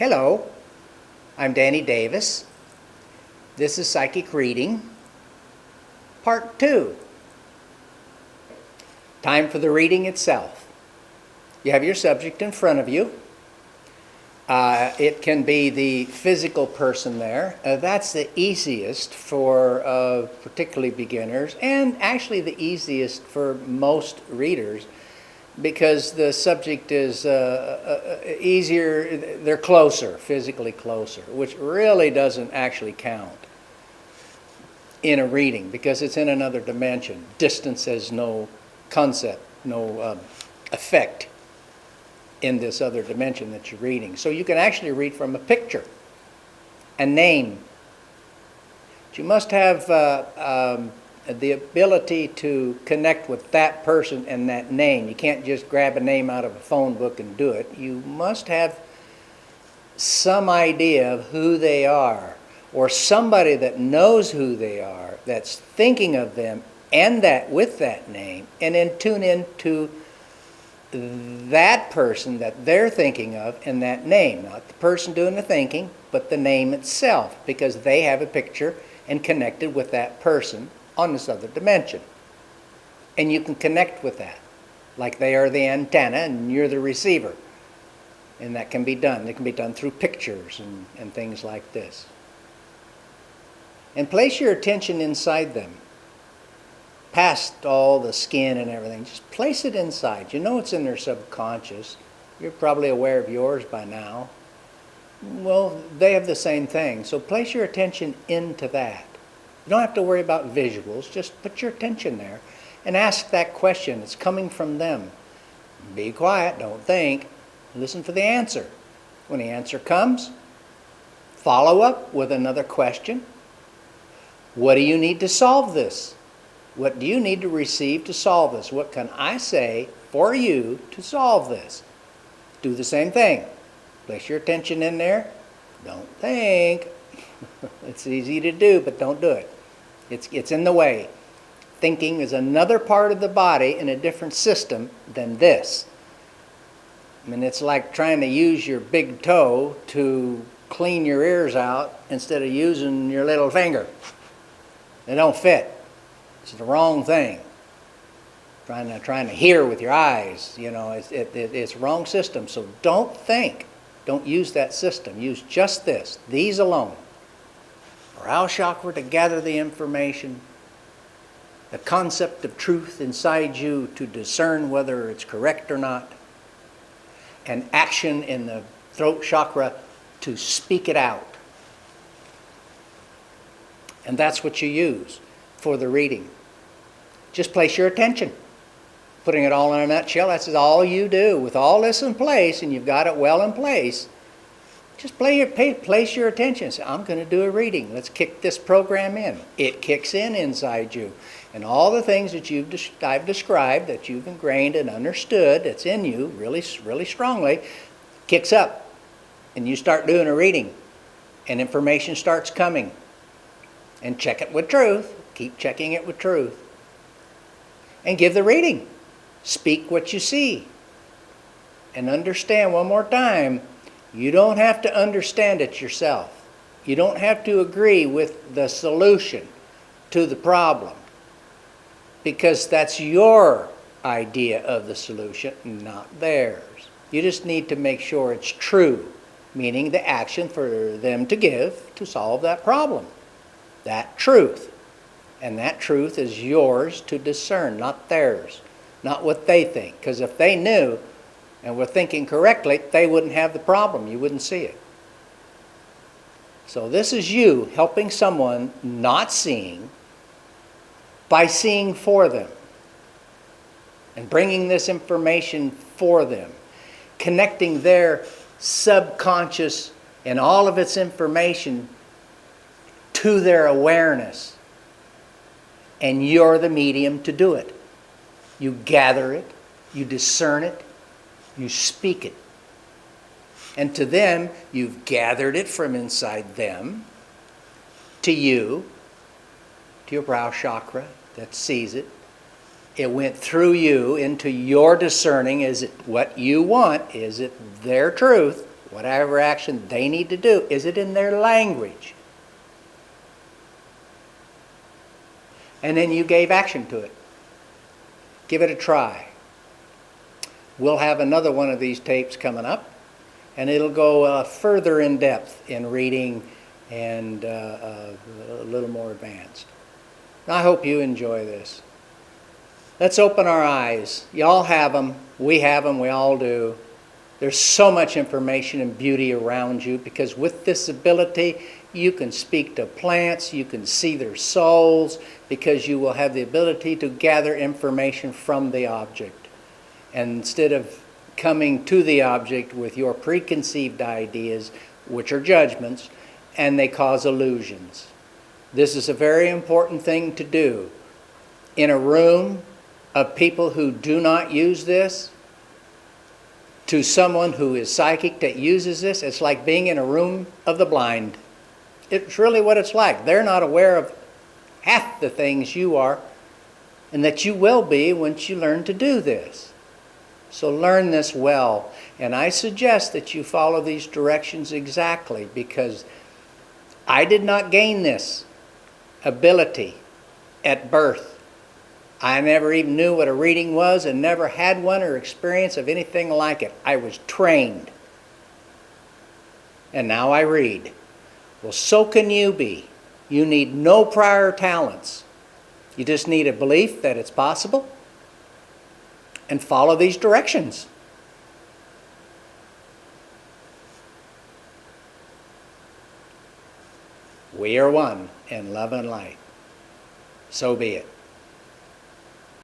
Hello, I'm Danny Davis. This is Psychic Reading, Part 2. Time for the reading itself. You have your subject in front of you. It can be the physical person there. That's the easiest for particularly beginners, and actually the easiest for most readers, because the subject is easier, they're closer, physically closer, which really doesn't actually count in a reading because it's in another dimension. Distance has no concept, no effect in this other dimension that you're reading. So you can actually read from a picture, a name. But you must have the ability to connect with that person and that name. You can't just grab a name out of a phone book and do it. You must have some idea of who they are, or somebody that knows who they are, that's thinking of them and that with that name, and then tune into that person that they're thinking of and that name. Not the person doing the thinking, but the name itself, because they have a picture and connected with that person on this other dimension. And you can connect with that, like they are the antenna and you're the receiver. And that can be done. It can be done through pictures and things like this. And place your attention inside them, past all the skin and everything. Just place it inside. You know it's in their subconscious. You're probably aware of yours by now. Well, they have the same thing. So place your attention into that. You don't have to worry about visuals. Just put your attention there and ask that question. It's coming from them. Be quiet. Don't think. Listen for the answer. When the answer comes, follow up with another question. What do you need to solve this? What do you need to receive to solve this? What can I say for you to solve this? Do the same thing. Place your attention in there. Don't think. It's easy to do, but don't do it. It's in the way. Thinking is another part of the body in a different system than this. I mean, it's like trying to use your big toe to clean your ears out instead of using your little finger. They don't fit. It's the wrong thing. Trying to hear with your eyes, you know, it's wrong system. So don't think. Don't use that system. Use just this. These alone. Brow chakra to gather the information, the concept of truth inside you to discern whether it's correct or not, and action in the throat chakra to speak it out. And that's what you use for the reading. Just place your attention. Putting it all in a nutshell, that's all you do. With all this in place, and you've got it well in place, just place your attention. Say, I'm going to do a reading. Let's kick this program in. It kicks in inside you. And all the things that I've described, that you've ingrained and understood, that's in you really, really strongly, kicks up. And you start doing a reading. And information starts coming. And check it with truth. Keep checking it with truth. And give the reading. Speak what you see. And understand one more time, you don't have to understand it yourself. You don't have to agree with the solution to the problem, because that's your idea of the solution, not theirs. You just need to make sure it's true, meaning the action for them to give to solve that problem. That truth. And that truth is yours to discern, not theirs, not what they think. Because if they knew and were thinking correctly, they wouldn't have the problem. You wouldn't see it. So this is you helping someone not seeing by seeing for them and bringing this information for them, connecting their subconscious and all of its information to their awareness. And you're the medium to do it. You gather it, you discern it, you speak it. And to them, you've gathered it from inside them, to you, to your brow chakra that sees it. It went through you into your discerning. Is it what you want? Is it their truth? whatever action they need to do, is it in their language? And then you gave action to it. Give it a try. We'll have another one of these tapes coming up, and it'll go further in depth in reading and a little more advanced. I hope you enjoy this. Let's open our eyes. Y'all have them. We all do. There's so much information and beauty around you, because with this ability, you can speak to plants, you can see their souls, because you will have the ability to gather information from the object. And instead of coming to the object with your preconceived ideas, which are judgments, and they cause illusions. This is a very important thing to do. In a room of people who do not use this, to someone who is psychic that uses this, it's like being in a room of the blind. It's really what it's like. They're not aware of half the things you are, and that you will be once you learn to do this. So learn this well, and I suggest that you follow these directions exactly, because I did not gain this ability at birth. I never even knew what a reading was and never had one or experience of anything like it. I was trained. And now I read. Well, so can you be. You need no prior talents. You just need a belief that it's possible and follow these directions. We are one in love and light. So be it.